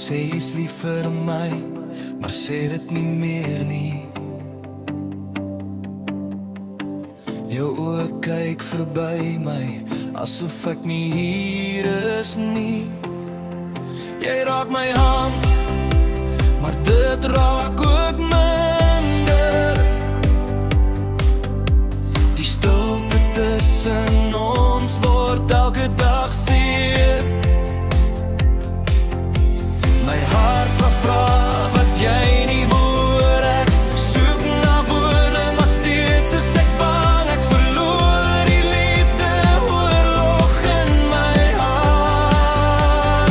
sê jy's lief vir my, maar sê dit nie meer nie. Jou oë kyk verby my, asof ek nie hier is nie. Jy raak my hand, maar dit raak ook minder. Die stilte tussen ons word elke dag seer. My hart wat vra wat jy nie hoor. Ek soek na woorde, maar steeds is ek bang. Ek verloor die liefde, oorlog in my hart.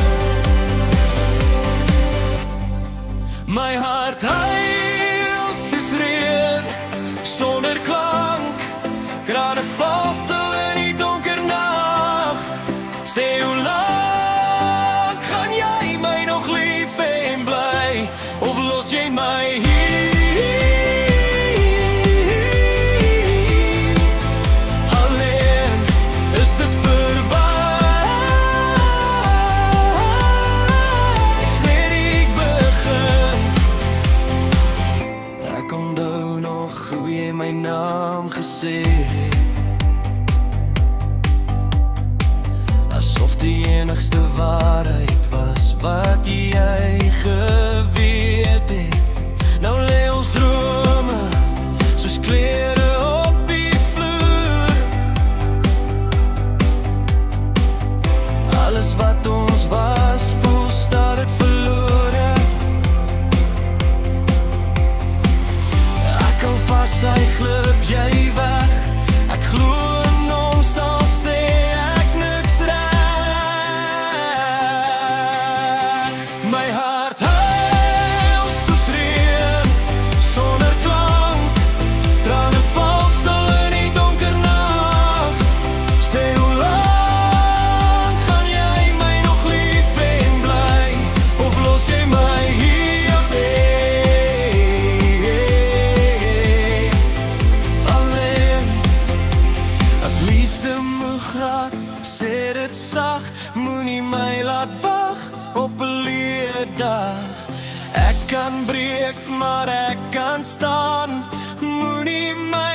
My hart huil soos reën, sonder klank. Grane val stil in die donker nag. Sê hoe lang gaan jy my nog lief en bly, of los jy my hier alleen? Is dit verby? Net ek begin. Ek onthou nog hoe jy my naam gesê het, asof die enigste waarheid was wat jy geweet het. Nou lê ons drome soos klere op die vloer. Alles wat ons was, voel staat het verlore. Ek hou vas, hy glip jy weg. Ek glo in ons sal sê ek niks reg. My hart huil soos reën, sonder klank. Trane val stil in die donker nag. Sê hoe lang gaan jy my nog lief en bly, of los jy my hier alleen? As liefde moeg raak, sê dit sag. Moenie my laat wag op 'n leë dag. Ek kan breek, maar ek kan staan. Moenie my